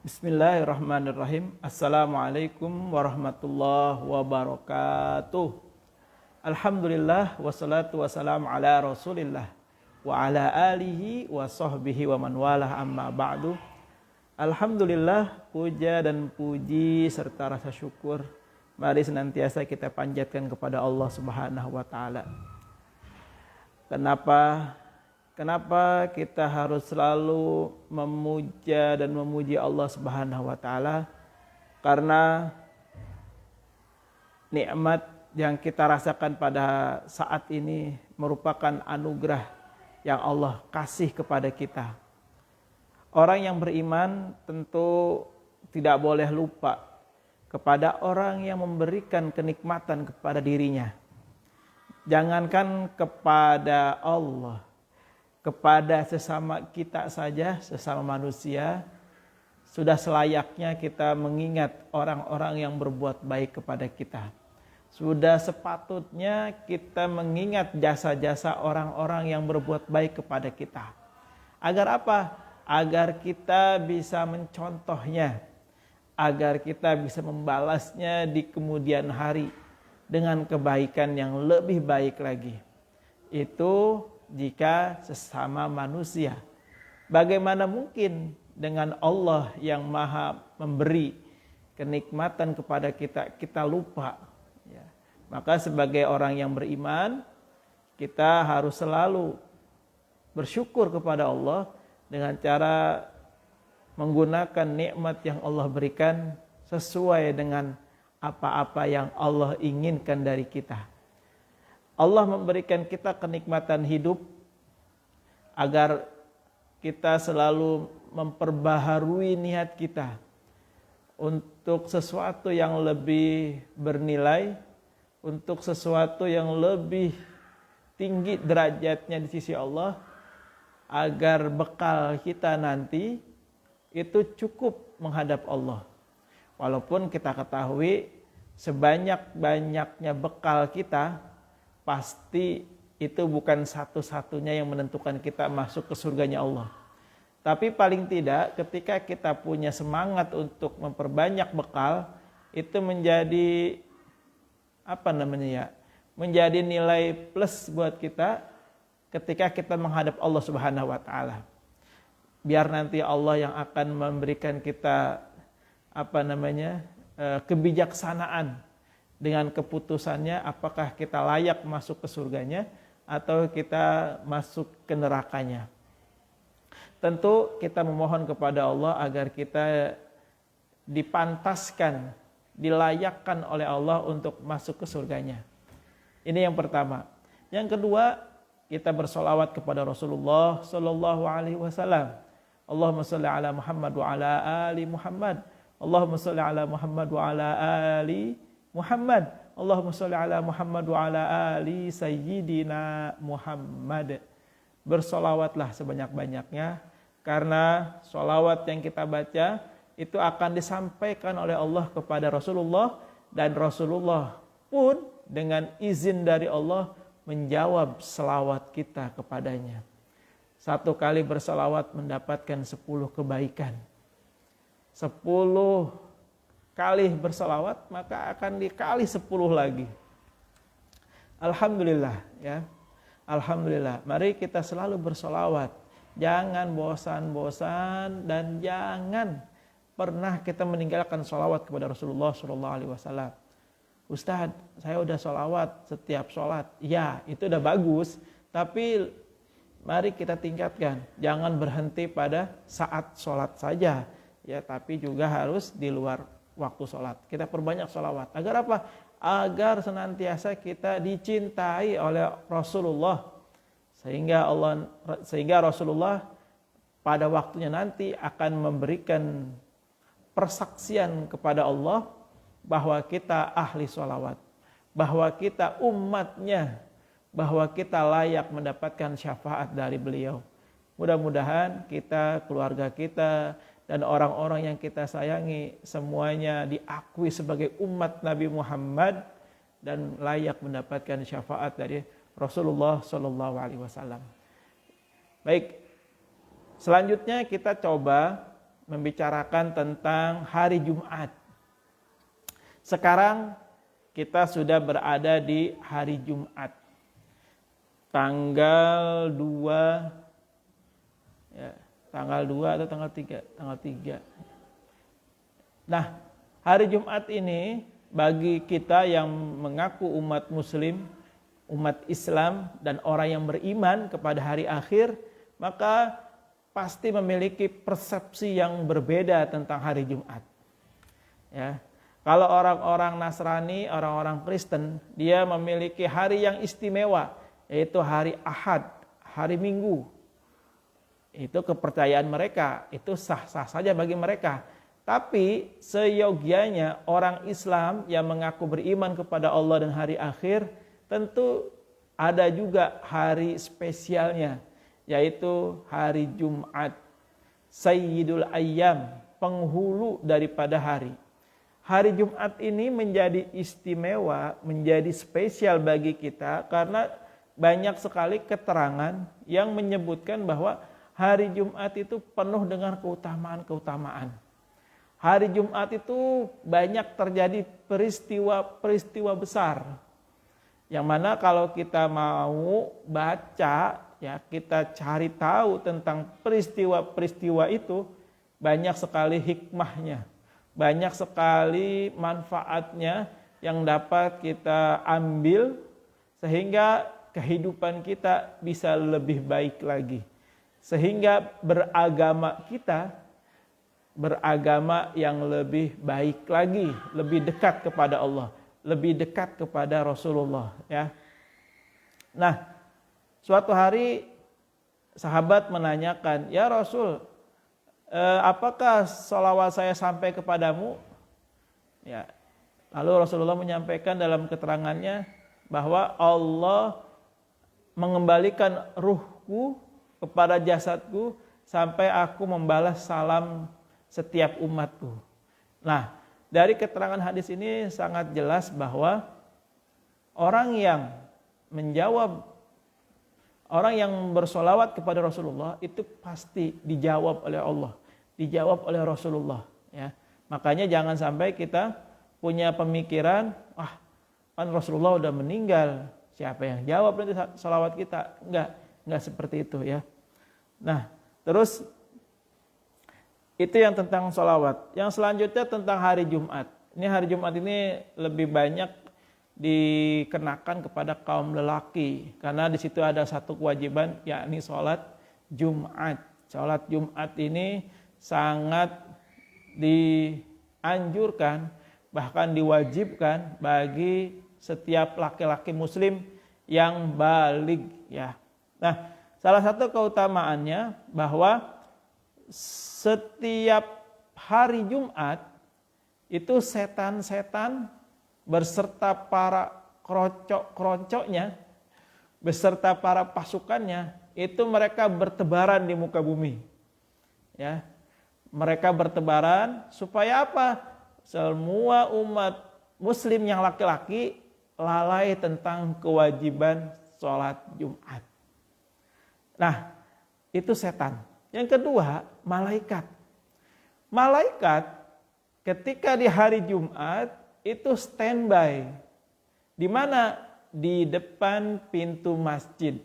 Bismillahirrahmanirrahim. Assalamualaikum warahmatullahi wabarakatuh. Alhamdulillah wassalatu wassalamu ala Rasulillah wa ala alihi wa sahbihi wa man walah, amma ba'du. Alhamdulillah, puja dan puji serta rasa syukur mari senantiasa kita panjatkan kepada Allah Subhanahu wa taala. Kenapa kita harus selalu memuja dan memuji Allah Subhanahu wa taala? Karena nikmat yang kita rasakan pada saat ini merupakan anugerah yang Allah kasih kepada kita. Orang yang beriman tentu tidak boleh lupa kepada orang yang memberikan kenikmatan kepada dirinya. Jangankan kepada Allah, kepada sesama kita saja, sesama manusia, sudah selayaknya kita mengingat orang-orang yang berbuat baik kepada kita. Sudah sepatutnya kita mengingat jasa-jasa orang-orang yang berbuat baik kepada kita. Agar apa? Agar kita bisa mencontohnya, agar kita bisa membalasnya di kemudian hari dengan kebaikan yang lebih baik lagi. Itu jika sesama manusia. Bagaimana mungkin dengan Allah yang maha memberi kenikmatan kepada kita, kita lupa. Ya. Maka sebagai orang yang beriman, kita harus selalu bersyukur kepada Allah dengan cara menggunakan nikmat yang Allah berikan sesuai dengan apa-apa yang Allah inginkan dari kita. Allah memberikan kita kenikmatan hidup agar kita selalu memperbaharui niat kita untuk sesuatu yang lebih bernilai, untuk sesuatu yang lebih tinggi derajatnya di sisi Allah, agar bekal kita nanti itu cukup menghadap Allah. Walaupun kita ketahui sebanyak-banyaknya bekal kita, pasti itu bukan satu-satunya yang menentukan kita masuk ke surganya Allah. Tapi paling tidak ketika kita punya semangat untuk memperbanyak bekal, itu menjadi menjadi nilai plus buat kita ketika kita menghadap Allah Subhanahu wa taala. Biar nanti Allah yang akan memberikan kita kebijaksanaan dengan keputusannya, apakah kita layak masuk ke surganya atau kita masuk ke nerakanya. Tentu kita memohon kepada Allah agar kita dipantaskan, dilayakkan oleh Allah untuk masuk ke surganya. Ini yang pertama. Yang kedua, kita bersolawat kepada Rasulullah Sallallahu Alaihi Wasallam. Allahumma salli ala Muhammad wa ala ali Muhammad. Allahumma salli ala Muhammad wa ala ali Muhammad. Allahumma sholli ala Muhammad wa ala ali sayyidina Muhammad. Bersolawatlah sebanyak-banyaknya, karena solawat yang kita baca itu akan disampaikan oleh Allah kepada Rasulullah, dan Rasulullah pun dengan izin dari Allah menjawab selawat kita kepadanya. Satu kali bersolawat mendapatkan 10 kebaikan. 10 kali bersalawat maka akan dikali 10 lagi. Alhamdulillah ya. Alhamdulillah. Mari kita selalu bersalawat. Jangan bosan-bosan dan jangan pernah kita meninggalkan salawat kepada Rasulullah SAW. Ustadz, saya udah salawat setiap sholat. Ya, itu udah bagus. Tapi mari kita tingkatkan. Jangan berhenti pada saat sholat saja. Ya, tapi juga harus di luar waktu sholat. Kita perbanyak sholawat. Agar apa? Agar senantiasa kita dicintai oleh Rasulullah. Sehingga Rasulullah pada waktunya nanti akan memberikan persaksian kepada Allah bahwa kita ahli sholawat. Bahwa kita umatnya. Bahwa kita layak mendapatkan syafaat dari beliau. Mudah-mudahan kita, keluarga kita, dan orang-orang yang kita sayangi semuanya diakui sebagai umat Nabi Muhammad dan layak mendapatkan syafaat dari Rasulullah Sallallahu Alaihi Wasallam. Baik, selanjutnya kita coba membicarakan tentang hari Jumat. Sekarang kita sudah berada di hari Jumat. Tanggal 2 ya, tanggal 2 atau tanggal 3? Tanggal 3. Nah, hari Jumat ini bagi kita yang mengaku umat muslim, umat Islam dan orang yang beriman kepada hari akhir, maka pasti memiliki persepsi yang berbeda tentang hari Jumat. Ya. Kalau orang-orang Nasrani, orang-orang Kristen, dia memiliki hari yang istimewa, yaitu hari Ahad, hari Minggu. Itu kepercayaan mereka, itu sah-sah saja bagi mereka. Tapi seyogianya orang Islam yang mengaku beriman kepada Allah dan hari akhir, tentu ada juga hari spesialnya, yaitu hari Jumat, Sayyidul Ayyam, penghulu daripada hari. Hari Jumat ini menjadi istimewa, menjadi spesial bagi kita karena banyak sekali keterangan yang menyebutkan bahwa hari Jumat itu penuh dengan keutamaan-keutamaan. Hari Jumat itu banyak terjadi peristiwa-peristiwa besar. Yang mana kalau kita mau baca, ya kita cari tahu tentang peristiwa-peristiwa itu, banyak sekali hikmahnya. Banyak sekali manfaatnya yang dapat kita ambil sehingga kehidupan kita bisa lebih baik lagi. Sehingga beragama kita beragama yang lebih baik lagi, lebih dekat kepada Allah, lebih dekat kepada Rasulullah, ya. Nah, suatu hari sahabat menanyakan, "Ya Rasul, apakah sholawat saya sampai kepadamu?" Ya. Lalu Rasulullah menyampaikan dalam keterangannya bahwa Allah mengembalikan ruhku kepada jasadku sampai aku membalas salam setiap umatku. Nah, dari keterangan hadis ini sangat jelas bahwa orang yang menjawab, orang yang bersolawat kepada Rasulullah itu pasti dijawab oleh Allah, dijawab oleh Rasulullah. Ya, makanya jangan sampai kita punya pemikiran, kan Rasulullah udah meninggal, siapa yang jawab nanti solawat kita? Enggak seperti itu ya. Nah, terus itu yang tentang solawat. Yang selanjutnya tentang hari Jumat. Ini hari Jumat ini lebih banyak dikenakan kepada kaum lelaki karena di situ ada satu kewajiban, yakni sholat Jumat. Sholat Jumat ini sangat dianjurkan, bahkan diwajibkan bagi setiap laki-laki muslim yang baligh, ya. Nah, salah satu keutamaannya bahwa setiap hari Jumat itu setan-setan beserta para keroncok-keroncoknya, beserta para pasukannya, itu mereka bertebaran di muka bumi. Ya. Mereka bertebaran supaya apa? Semua umat muslim yang laki-laki lalai tentang kewajiban sholat Jumat. Nah, itu setan. Yang kedua, malaikat. Malaikat ketika di hari Jumat itu standby. Di mana? Di depan pintu masjid.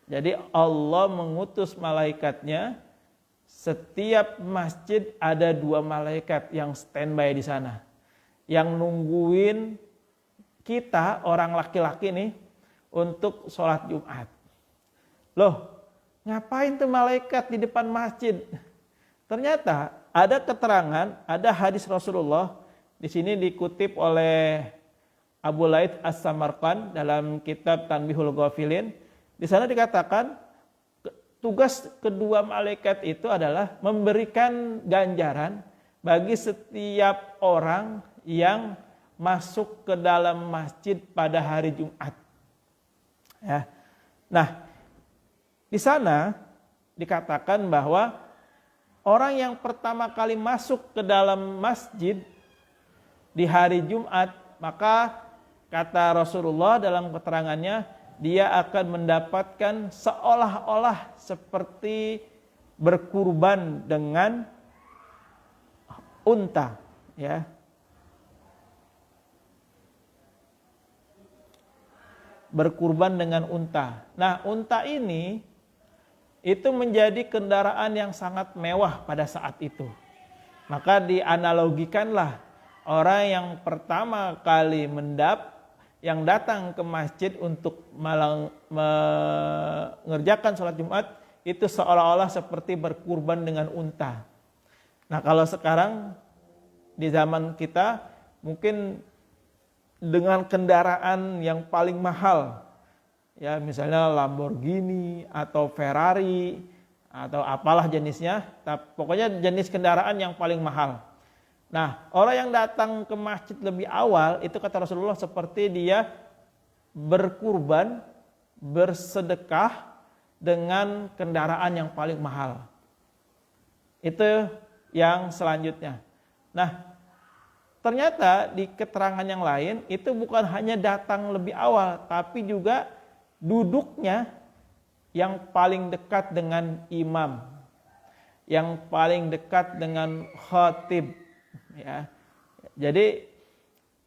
Jadi Allah mengutus malaikatnya. Setiap masjid ada 2 malaikat yang standby di sana. Yang nungguin kita, orang laki-laki nih, untuk sholat Jumat. Loh, ngapain tuh malaikat di depan masjid? Ternyata ada keterangan, ada hadis Rasulullah. Di sini dikutip oleh Abu Laith As-Samarqand dalam kitab Tanbihul Ghafilin. Di sana dikatakan tugas kedua malaikat itu adalah memberikan ganjaran bagi setiap orang yang masuk ke dalam masjid pada hari Jumat. Ya. Nah, di sana dikatakan bahwa orang yang pertama kali masuk ke dalam masjid di hari Jumat, maka kata Rasulullah dalam keterangannya, dia akan mendapatkan seolah-olah seperti berkurban dengan unta, ya. Berkurban dengan unta. Nah, unta ini itu menjadi kendaraan yang sangat mewah pada saat itu. Maka dianalogikanlah orang yang pertama kali yang datang ke masjid untuk mengerjakan sholat Jumat itu seolah-olah seperti berkurban dengan unta. Nah, kalau sekarang di zaman kita mungkin dengan kendaraan yang paling mahal, ya misalnya Lamborghini atau Ferrari atau apalah jenisnya, pokoknya jenis kendaraan yang paling mahal. Nah, orang yang datang ke masjid lebih awal itu kata Rasulullah seperti dia berkurban, bersedekah dengan kendaraan yang paling mahal. Itu yang selanjutnya. Nah, ternyata di keterangan yang lain itu bukan hanya datang lebih awal, tapi juga duduknya yang paling dekat dengan imam, yang paling dekat dengan khatib, ya. Jadi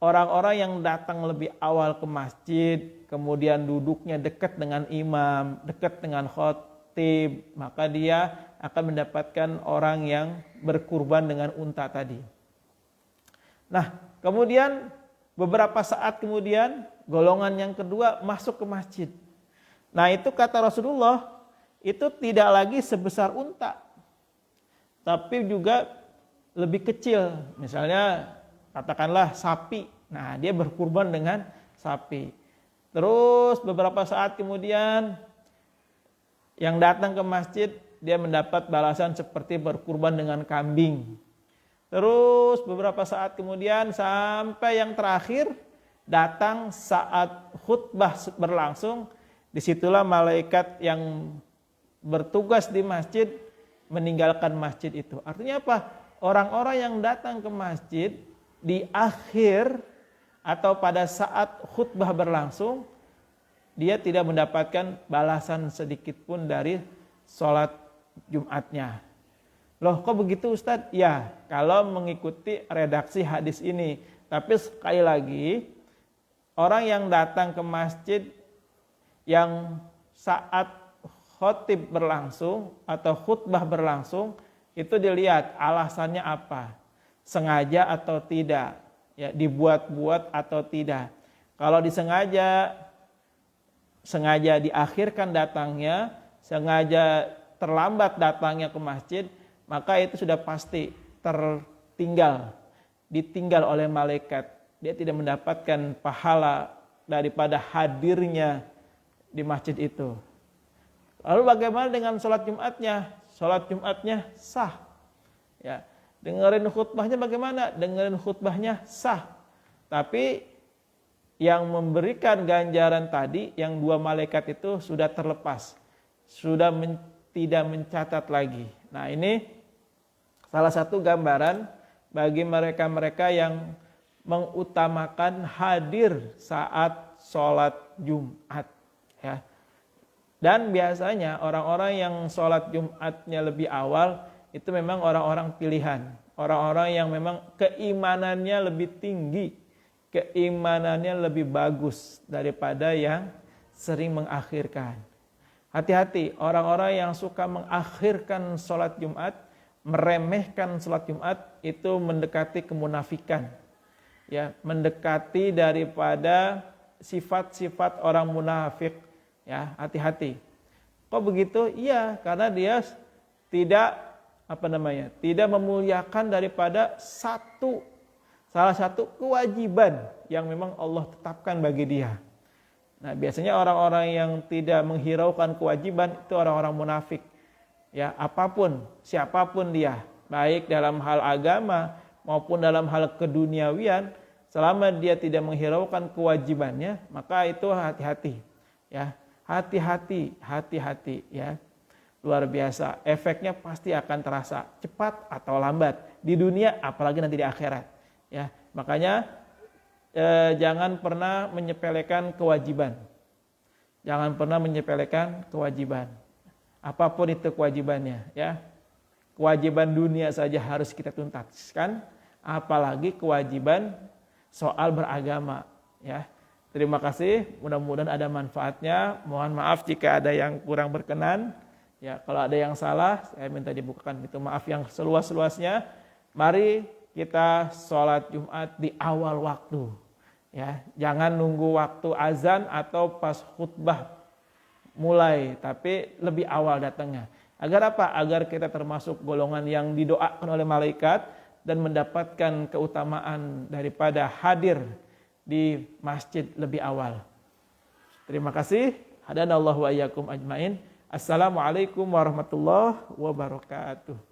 orang-orang yang datang lebih awal ke masjid, kemudian duduknya dekat dengan imam, dekat dengan khatib, maka dia akan mendapatkan orang yang berkurban dengan unta tadi. Nah, kemudian beberapa saat kemudian golongan yang kedua masuk ke masjid. Nah, itu kata Rasulullah itu tidak lagi sebesar unta, tapi juga lebih kecil. Misalnya katakanlah sapi. Nah, dia berkurban dengan sapi. Terus beberapa saat kemudian yang datang ke masjid dia mendapat balasan seperti berkurban dengan kambing. Terus beberapa saat kemudian sampai yang terakhir datang saat khutbah berlangsung, disitulah malaikat yang bertugas di masjid meninggalkan masjid itu. Artinya apa? Orang-orang yang datang ke masjid di akhir atau pada saat khutbah berlangsung, dia tidak mendapatkan balasan sedikit pun dari sholat Jumatnya. Loh, kok begitu Ustadz? Ya, kalau mengikuti redaksi hadis ini. Tapi sekali lagi, orang yang datang ke masjid yang saat khotib berlangsung atau khutbah berlangsung, itu dilihat alasannya apa. Sengaja atau tidak, ya, dibuat-buat atau tidak. Kalau sengaja diakhirkan datangnya, sengaja terlambat datangnya ke masjid, maka itu sudah pasti ditinggal oleh malaikat. Dia tidak mendapatkan pahala daripada hadirnya di masjid itu. Lalu bagaimana dengan sholat Jumatnya? Sholat Jumatnya sah. Ya, dengerin khutbahnya bagaimana? Dengerin khutbahnya sah. Tapi yang memberikan ganjaran tadi, yang dua malaikat itu sudah terlepas, sudah tidak mencatat lagi. Nah, ini salah satu gambaran bagi mereka-mereka yang mengutamakan hadir saat sholat Jumat, ya. Dan biasanya orang-orang yang sholat Jumatnya lebih awal itu memang orang-orang pilihan, orang-orang yang memang keimanannya lebih tinggi, keimanannya lebih bagus daripada yang sering mengakhirkan. Hati-hati, orang-orang yang suka mengakhirkan sholat Jumat, meremehkan sholat Jumat, itu mendekati kemunafikan, ya, mendekati daripada sifat-sifat orang munafik, ya, hati-hati. Kok begitu? Iya, karena dia tidak tidak memuliakan daripada salah satu kewajiban yang memang Allah tetapkan bagi dia. Nah, biasanya orang-orang yang tidak menghiraukan kewajiban itu orang-orang munafik. Ya, siapapun dia, baik dalam hal agama maupun dalam hal keduniawian, selama dia tidak menghiraukan kewajibannya, maka itu hati-hati. Ya, hati-hati ya. Luar biasa, efeknya pasti akan terasa cepat atau lambat di dunia, apalagi nanti di akhirat. Ya, makanya jangan pernah menyepelekan kewajiban. Jangan pernah menyepelekan kewajiban. Apapun itu kewajibannya, ya. kewajiban dunia saja harus kita tuntaskan, apalagi kewajiban soal beragama, ya. Terima kasih, mudah-mudahan ada manfaatnya. Mohon maaf jika ada yang kurang berkenan. Ya, kalau ada yang salah, saya minta dibukakan pintu maaf yang seluas-luasnya. Mari kita sholat Jumat di awal waktu. Ya, jangan nunggu waktu azan atau pas khutbah mulai, tapi lebih awal datangnya. Agar apa? Agar kita termasuk golongan yang didoakan oleh malaikat dan mendapatkan keutamaan daripada hadir di masjid lebih awal. Terima kasih. Hadanallahu wa iyyakum ajmain. Assalamualaikum warahmatullahi wabarakatuh.